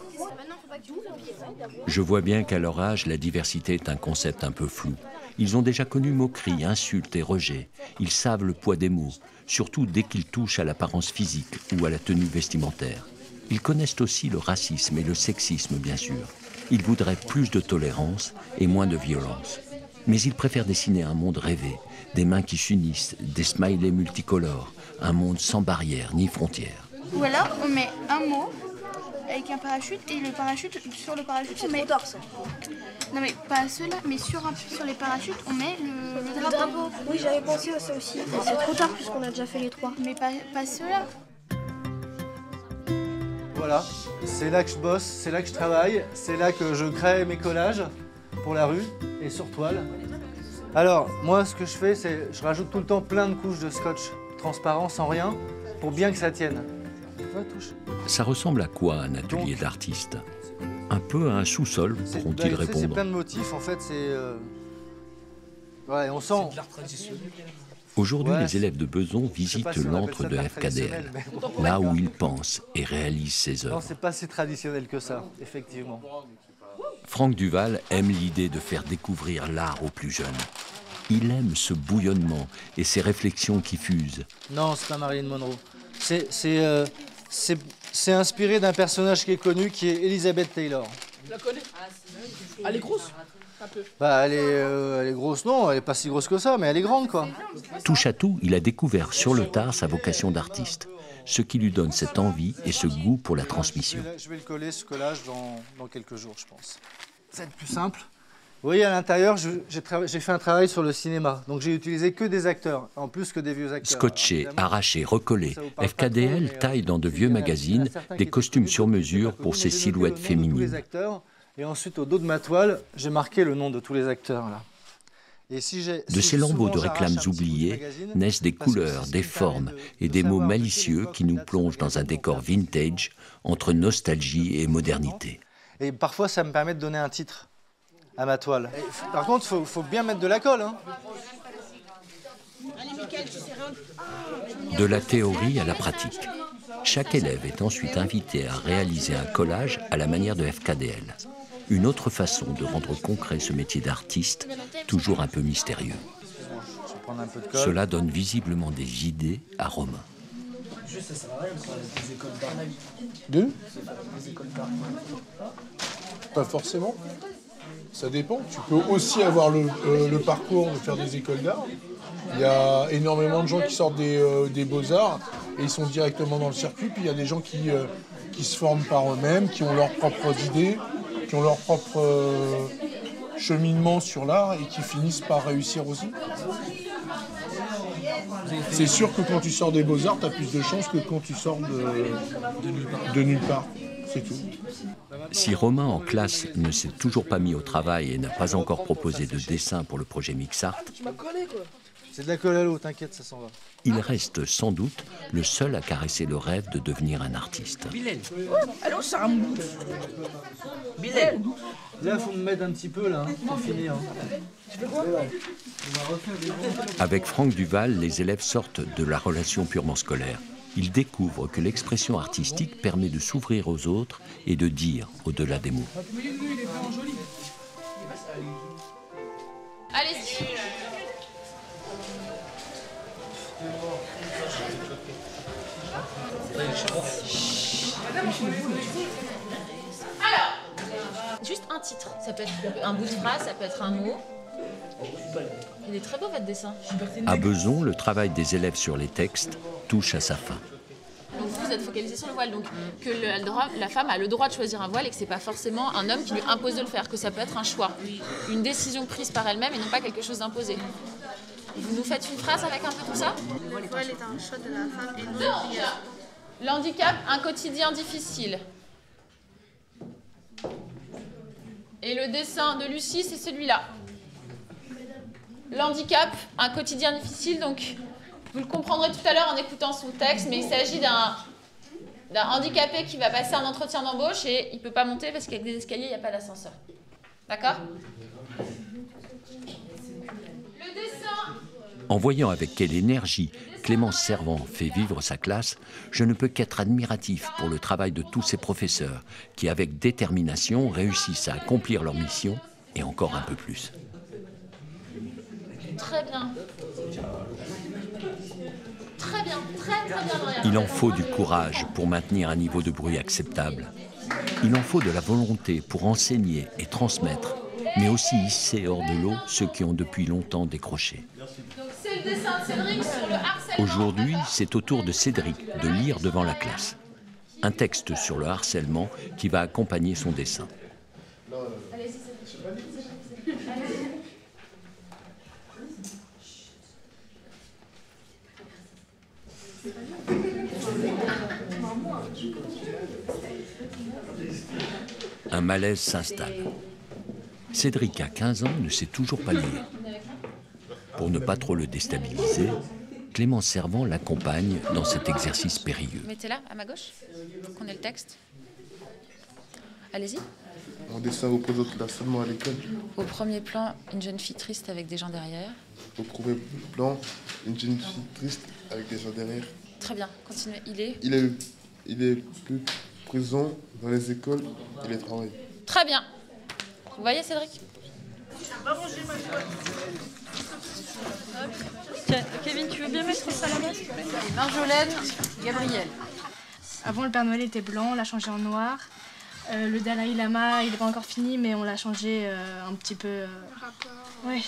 Je vois bien qu'à leur âge, la diversité est un concept un peu flou. Ils ont déjà connu moqueries, insultes et rejets. Ils savent le poids des mots, surtout dès qu'ils touchent à l'apparence physique ou à la tenue vestimentaire. Ils connaissent aussi le racisme et le sexisme, bien sûr. Ils voudraient plus de tolérance et moins de violence. Mais ils préfèrent dessiner un monde rêvé, des mains qui s'unissent, des smileys multicolores, un monde sans barrières ni frontières. Ou alors, on met un mot avec un parachute et le parachute, sur le parachute, on met... Non mais pas ceux-là, mais sur les parachutes, on met le drapeau. Oui, j'avais pensé à ça aussi. C'est trop tard puisqu'on a déjà fait les trois. Mais pas ceux-là. Voilà, c'est là que je bosse, c'est là que je travaille, c'est là que je crée mes collages pour la rue et sur toile. Alors, moi, ce que je fais, c'est je rajoute tout le temps plein de couches de scotch transparent sans rien pour bien que ça tienne. Ça ressemble à quoi un atelier d'artiste? Un peu à un sous-sol, pourront-ils répondre? C'est plein de motifs, en fait, c'est... Ouais, on sent... Aujourd'hui, les élèves de Beson visitent l'antre de FKDL, là où ils pensent et réalisent ses œuvres. Non, c'est pas si traditionnel que ça, effectivement. Franck Duval aime l'idée de faire découvrir l'art aux plus jeunes. Il aime ce bouillonnement et ces réflexions qui fusent. Non, c'est pas Marilyn Monroe. C'est inspiré d'un personnage qui est connu, qui est Elizabeth Taylor. Tu la connais? Elle est grosse? Un peu. Bah, elle est grosse, non, elle est pas si grosse que ça, mais elle est grande, quoi. Touche à tout, il a découvert sur le tard sa vocation d'artiste, ce qui lui donne cette envie et ce goût pour la transmission. Je vais le coller, ce collage, dans quelques jours, je pense. Ça va être plus simple. Vous voyez, à l'intérieur, j'ai fait un travail sur le cinéma. Donc j'ai utilisé que des acteurs, en plus que des vieux acteurs. Scotché, arraché, recollé, FKDL taille dans de vieux magazines des costumes sur mesure pour ses silhouettes féminines. Et ensuite, au dos de ma toile, j'ai marqué le nom de tous les acteurs, là. Et de ces lambeaux de réclames oubliées naissent des couleurs, des formes et des mots malicieux qui nous plongent dans un décor vintage entre nostalgie et modernité. Et parfois, ça me permet de donner un titre à ma toile. Par contre, il faut bien mettre de la colle. Hein. De la théorie à la pratique. Chaque élève est ensuite invité à réaliser un collage à la manière de FKDL. Une autre façon de rendre concret ce métier d'artiste, toujours un peu mystérieux. Cela donne visiblement des idées à Romain. Juste, ça sert à rien de faire des écoles d'art. Des écoles d'art. Pas forcément. Ça dépend. Tu peux aussi avoir le parcours de faire des écoles d'art. Il y a énormément de gens qui sortent des beaux-arts et ils sont directement dans le circuit. Puis il y a des gens qui se forment par eux-mêmes, qui ont leurs propres idées, qui ont leur propre cheminement sur l'art et qui finissent par réussir aussi. C'est sûr que quand tu sors des beaux-arts, tu as plus de chances que quand tu sors de nulle part. C'est tout. Si Romain en classe ne s'est toujours pas mis au travail et n'a pas encore proposé de dessin pour le projet Mixart, c'est de la colle à l'eau, t'inquiète, ça s'en va. il reste sans doute le seul à caresser le rêve de devenir un artiste. Bilal. Allô, c'est un bout. Bilal. Là, il faut me mettre un petit peu, là, pour finir. Tu fais quoi? Avec Franck Duval, les élèves sortent de la relation purement scolaire. Ils découvrent que l'expression artistique permet de s'ouvrir aux autres et de dire au-delà des mots. Allez-y. Alors, juste un titre. Ça peut être un bout de phrase, ça peut être un mot. Il est très beau votre dessin. À Beson, le travail des élèves sur les textes touche à sa fin. Donc vous êtes focalisé sur le voile, donc que la femme a le droit de choisir un voile et que c'est pas forcément un homme qui lui impose de le faire, que ça peut être un choix, une décision prise par elle-même et non pas quelque chose d'imposé. Vous nous faites une phrase avec un peu tout ça? Le voile est un choix de la femme et non Donc, l'handicap, un quotidien difficile. Et le dessin de Lucie, c'est celui-là. L'handicap, un quotidien difficile, donc vous le comprendrez tout à l'heure en écoutant son texte, mais il s'agit d'un handicapé qui va passer un entretien d'embauche et il ne peut pas monter parce qu'avec des escaliers, il n'y a pas d'ascenseur. D'accord? Le dessin. En voyant avec quelle énergie Clémence Servant fait vivre sa classe, je ne peux qu'être admiratif pour le travail de tous ces professeurs qui, avec détermination, réussissent à accomplir leur mission et encore un peu plus. Très bien. Très bien, très bien. Il en faut du courage pour maintenir un niveau de bruit acceptable. Il en faut de la volonté pour enseigner et transmettre, mais aussi hisser hors de l'eau ceux qui ont depuis longtemps décroché. Donc c'est le dessin de Cédric sur le harcèlement. Aujourd'hui, c'est au tour de Cédric de lire devant la classe. Un texte sur le harcèlement qui va accompagner son dessin. Un malaise s'installe. Cédric, à 15 ans, ne sait toujours pas lire. Pour ne pas trop le déstabiliser, Clémence Servant l'accompagne dans cet exercice périlleux. Mettez-la à ma gauche, qu'on ait le texte. Allez-y. Un dessin représente l'harcèlement à l'école. Au premier plan, une jeune fille triste avec des gens derrière. Au premier plan, une jeune fille triste avec des gens derrière. Très bien, continuez. Il est plus présent dans les écoles et les travails. Très bien. Vous voyez, Cédric? Tiens, Kevin, tu veux bien mettre ça là-bas, s'il te plaît? Marjolaine, Gabriel. Avant, le Père Noël était blanc, on l'a changé en noir. Le Dalai Lama, il n'est pas encore fini, mais on l'a changé un petit peu. Ouais.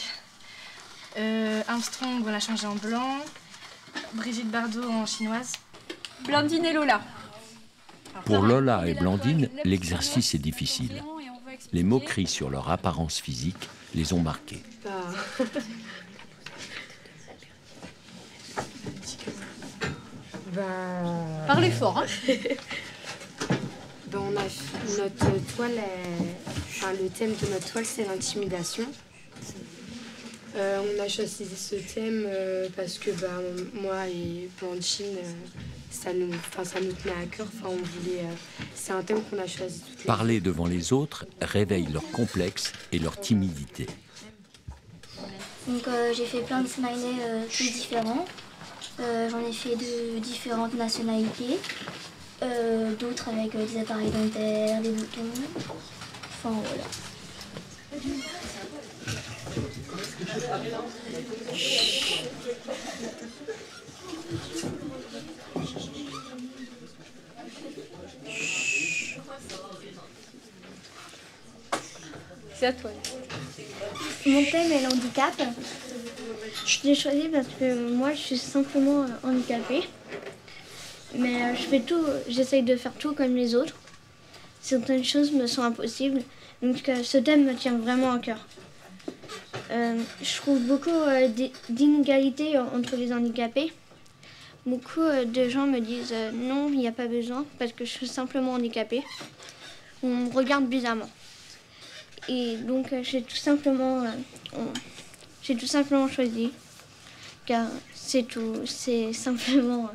Armstrong, on l'a changé en blanc. Brigitte Bardot en chinoise. Blandine et Lola. Pour Lola et Blandine, l'exercice est difficile. Les moqueries sur leur apparence physique les ont marquées. Parlez fort, hein. Notre toile, le thème de notre toile, c'est l'intimidation. On a choisi ce thème parce que moi et Blandine, ça nous tenait à cœur. C'est un thème qu'on a choisi. Parler devant les autres réveille leur complexe et leur timidité. Donc j'ai fait plein de smileys tous différents. J'en ai fait de différentes nationalités. D'autres avec des appareils dentaires, des boutons. Enfin voilà. C'est à toi. Mon thème est l'handicap. Je l'ai choisi parce que moi je suis simplement handicapée. Mais je fais tout, j'essaye de faire tout comme les autres. Certaines choses me sont impossibles. Donc ce thème me tient vraiment à cœur. Je trouve beaucoup d'inégalités entre les handicapés. Beaucoup de gens me disent non, il n'y a pas besoin parce que je suis simplement handicapée. On me regarde bizarrement. Et donc j'ai tout simplement choisi. Car c'est tout, c'est simplement...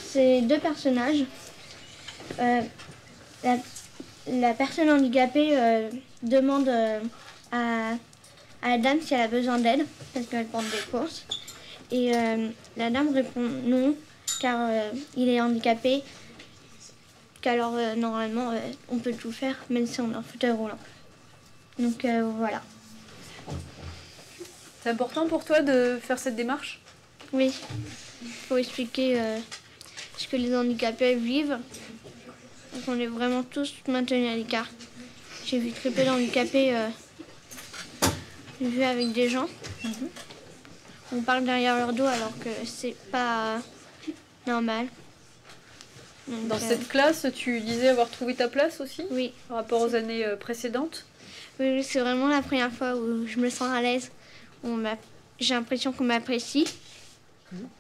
c'est deux personnages. La personne handicapée demande à la dame si elle a besoin d'aide parce qu'elle prend des courses. Et la dame répond non car il est handicapé. Qu'alors normalement on peut tout faire même si on est en fauteuil roulant. Donc voilà. C'est important pour toi de faire cette démarche ? Oui, il faut expliquer ce que les handicapés vivent. Donc on est vraiment tous maintenus à l'écart. J'ai vu très peu d'handicapés vivre avec des gens. On parle derrière leur dos alors que c'est pas normal. Donc, dans cette classe, tu disais avoir trouvé ta place aussi ? Oui. Par rapport aux années précédentes ? Oui, c'est vraiment la première fois où je me sens à l'aise. J'ai l'impression qu'on m'apprécie.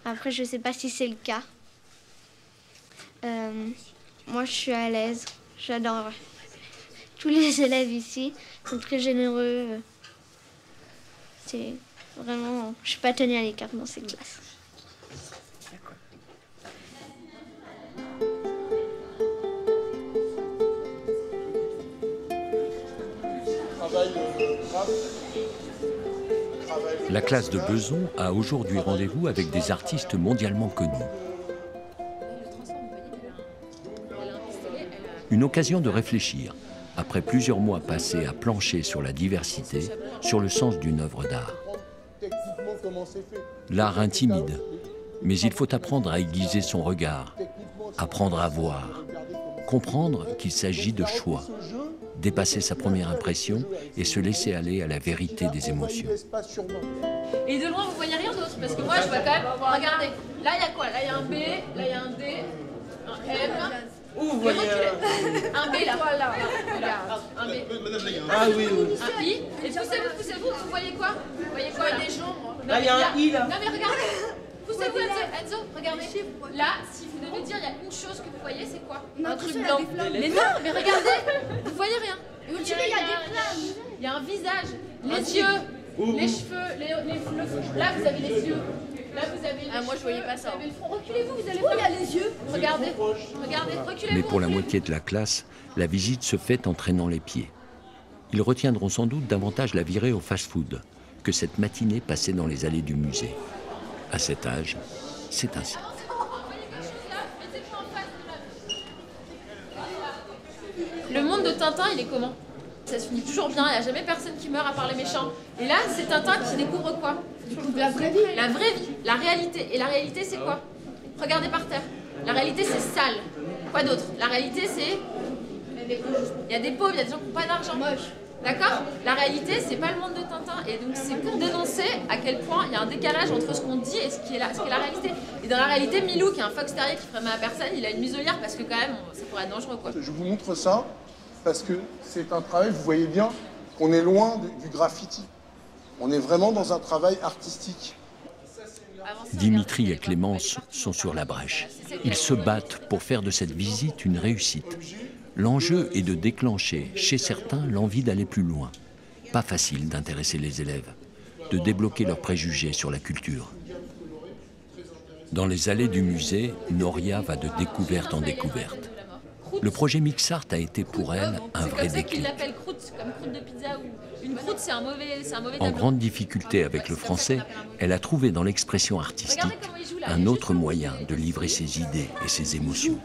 Après, je ne sais pas si c'est le cas. Moi, je suis à l'aise. J'adore tous les élèves ici. Ils sont très généreux. C'est vraiment... Je ne suis pas tenue à l'écart dans ces classes. La classe de Beson a aujourd'hui rendez-vous avec des artistes mondialement connus. Une occasion de réfléchir, après plusieurs mois passés à plancher sur la diversité, sur le sens d'une œuvre d'art. L'art intimide, mais il faut apprendre à aiguiser son regard, apprendre à voir, comprendre qu'il s'agit de choix, dépasser sa première impression et se laisser aller à la vérité des émotions. Et de loin, vous voyez rien d'autre, parce que moi, je vois quand même... Regardez, là, il y a quoi? Là, il y a un B, là, il y a un D, un M... Où vous voyez un B, là. Voilà. Regarde, un B. Ah oui, oui. Un I. Et poussez-vous, vous voyez quoi? Vous voyez quoi, là? Des gens. Là, il y a un I, là. Non, mais regardez. Poussez-vous, Enzo, regardez. Là, si vous devez dire, il y a une chose que vous voyez, c'est quoi? Un truc blanc. Mais non, mais regardez, vous voyez rien. Il y a des flammes. Il y a un visage, les yeux, les cheveux, là vous avez les yeux, là vous avez les cheveux, moi je voyais pas ça. Vous avez le front. Reculez-vous, vous allez voir. Il y a les yeux. Regardez, reculez-vous. Mais pour la moitié de la classe, la visite se fait en traînant les pieds. Ils retiendront sans doute davantage la virée au fast-food que cette matinée passée dans les allées du musée. À cet âge, c'est ainsi. Le monde de Tintin, il est comment? Ça se finit toujours bien, il n'y a jamais personne qui meurt à part les méchants. Et là, c'est Tintin qui découvre quoi? La vraie vie. La vraie vie, la réalité. Et la réalité, c'est quoi? Regardez par terre. La réalité, c'est sale. Quoi d'autre? La réalité, c'est... Il y a des pauvres, il y a des gens qui n'ont pas d'argent. D'accord? La réalité, c'est pas le monde de Tintin. Et donc, c'est pour dénoncer à quel point il y a un décalage entre ce qu'on dit et ce qui est la réalité. Et dans la réalité, Milou, qui est un fox terrier qui ferait mal à personne, il a une muselière parce que quand même, ça pourrait être dangereux, quoi. Je vous montre ça parce que c'est un travail, vous voyez bien, qu'on est loin du graffiti. On est vraiment dans un travail artistique. Dimitri et Clémence sont sur la brèche. Ils se battent pour faire de cette visite une réussite. L'enjeu est de déclencher chez certains l'envie d'aller plus loin. Pas facile d'intéresser les élèves, de débloquer leurs préjugés sur la culture. Dans les allées du musée, Noria va de découverte en découverte. Le projet Mixart a été pour elle un vrai déclic. C'est comme ça qu'ils l'appellent croûte, comme croûte de pizza. Ou une croûte, c'est un mauvais En grande difficulté avec le français, elle a trouvé dans l'expression artistique un autre moyen de livrer ses idées et ses émotions.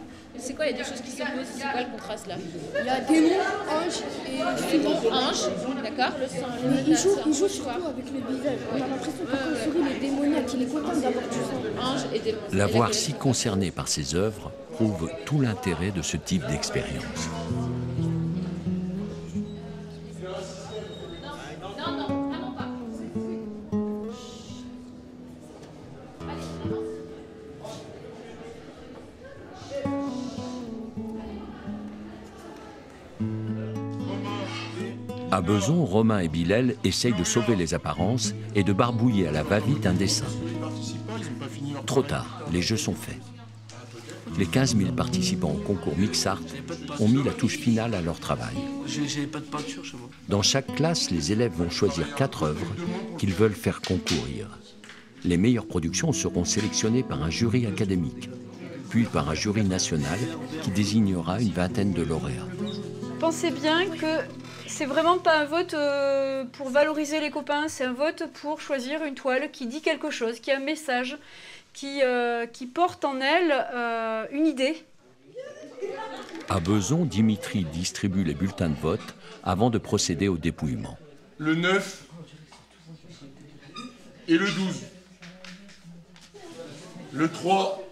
C'est quoi les deux choses qui s'opposent? C'est quoi le contraste là? Il y a démon, ange et démon, ange, d'accord. Mais il joue surtout avec le visage. On a l'impression que quand il sourit, il est démoniaque, il est content d'avoir du sang. Ange et démon. La voir si concernée par ses œuvres prouve tout l'intérêt de ce type d'expérience. À Beson, Romain et Bilal essayent de sauver les apparences et de barbouiller à la va-vite un dessin. Trop tard, les jeux sont faits. Les 15 000 participants au concours Mixart ont mis la touche finale à leur travail. J'ai pas de peinture chez moi. Dans chaque classe, les élèves vont choisir 4 œuvres qu'ils veulent faire concourir. Les meilleures productions seront sélectionnées par un jury académique, puis par un jury national qui désignera une vingtaine de lauréats. Pensez bien que c'est vraiment pas un vote pour valoriser les copains, c'est un vote pour choisir une toile qui dit quelque chose, qui a un message, qui porte en elle une idée. À Beson, Dimitri distribue les bulletins de vote avant de procéder au dépouillement. Le 9 et le 12. Le 3.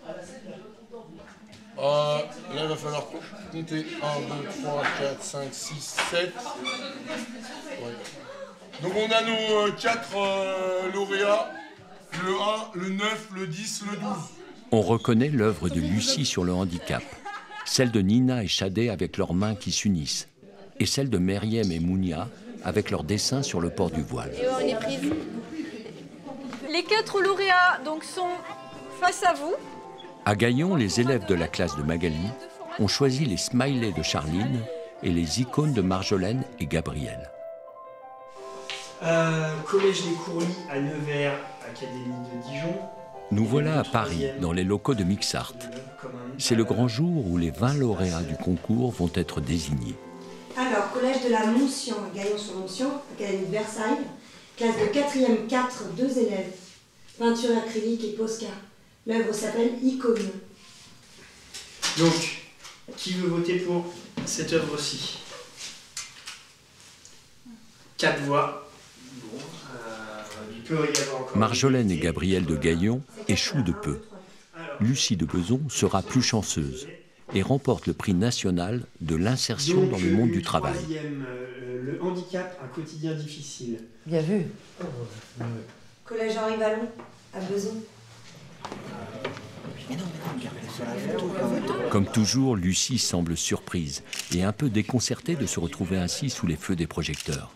Là, il va falloir compter 1, 2, 3, 4, 5, 6, 7. Ouais. Donc on a nos 4 lauréats. Le 1, le 9, le 10, le 12. On reconnaît l'œuvre de Lucie sur le handicap, celle de Nina et Chadé avec leurs mains qui s'unissent, et celle de Meriem et Mounia avec leurs dessins sur le port du voile. Et on est prise. Les 4 lauréats donc sont face à vous. À Gaillon, les élèves de la classe de Magali ont choisi les smileys de Charline et les icônes de Marjolaine et Gabriel. Collège des Courlis à Nevers, Académie de Dijon. Nous voilà à Paris, dans les locaux de Mixart. C'est le grand jour où les 20 lauréats du concours vont être désignés. Alors, collège de la Moncian, à Gaillon-sur-Moncian, Académie de Versailles, classe de 4e 4, 2 élèves, peinture acrylique et Posca. L'œuvre s'appelle Icône. Donc, qui veut voter pour cette œuvre-ci? 4 voix. Bon, il peut y avoir encore... Marjolaine et Gabriel de Gaillon échouent de peu. Lucie de Beson sera plus chanceuse et remporte le prix national de l'insertion dans le monde du travail. Le handicap, un quotidien difficile. Bien vu. Collège Henri Vallon, à Beson. Comme toujours, Lucie semble surprise et un peu déconcertée de se retrouver ainsi sous les feux des projecteurs,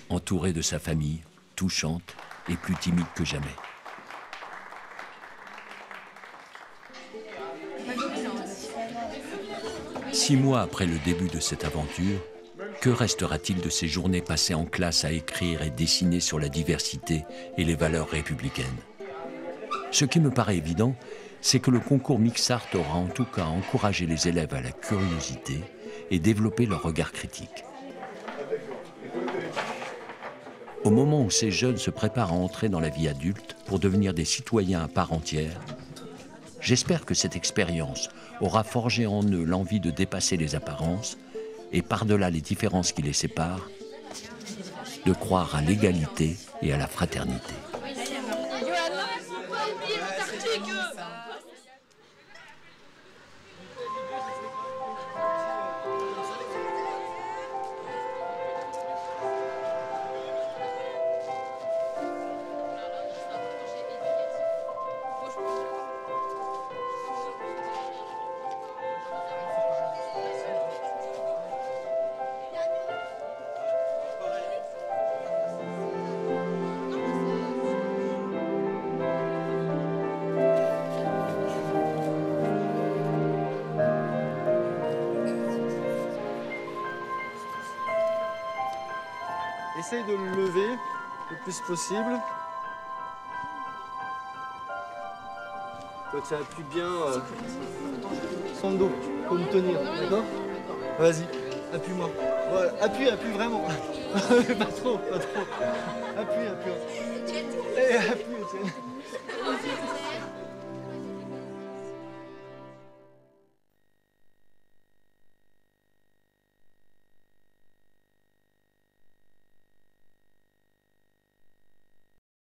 entourée de sa famille, touchante et plus timide que jamais. Six mois après le début de cette aventure, que restera-t-il de ces journées passées en classe à écrire et dessiner sur la diversité et les valeurs républicaines? Ce qui me paraît évident, c'est que le concours Mixart aura en tout cas encouragé les élèves à la curiosité et développé leur regard critique. Au moment où ces jeunes se préparent à entrer dans la vie adulte pour devenir des citoyens à part entière, j'espère que cette expérience aura forgé en eux l'envie de dépasser les apparences et par-delà les différences qui les séparent, de croire à l'égalité et à la fraternité. Essaye de le lever le plus possible. Quand ça appuie bien, sans le dos, pour me tenir, d'accord? Vas-y, appuie-moi. Voilà, appuie vraiment. Pas trop, pas trop. Appuie. Et appuie, Étienne.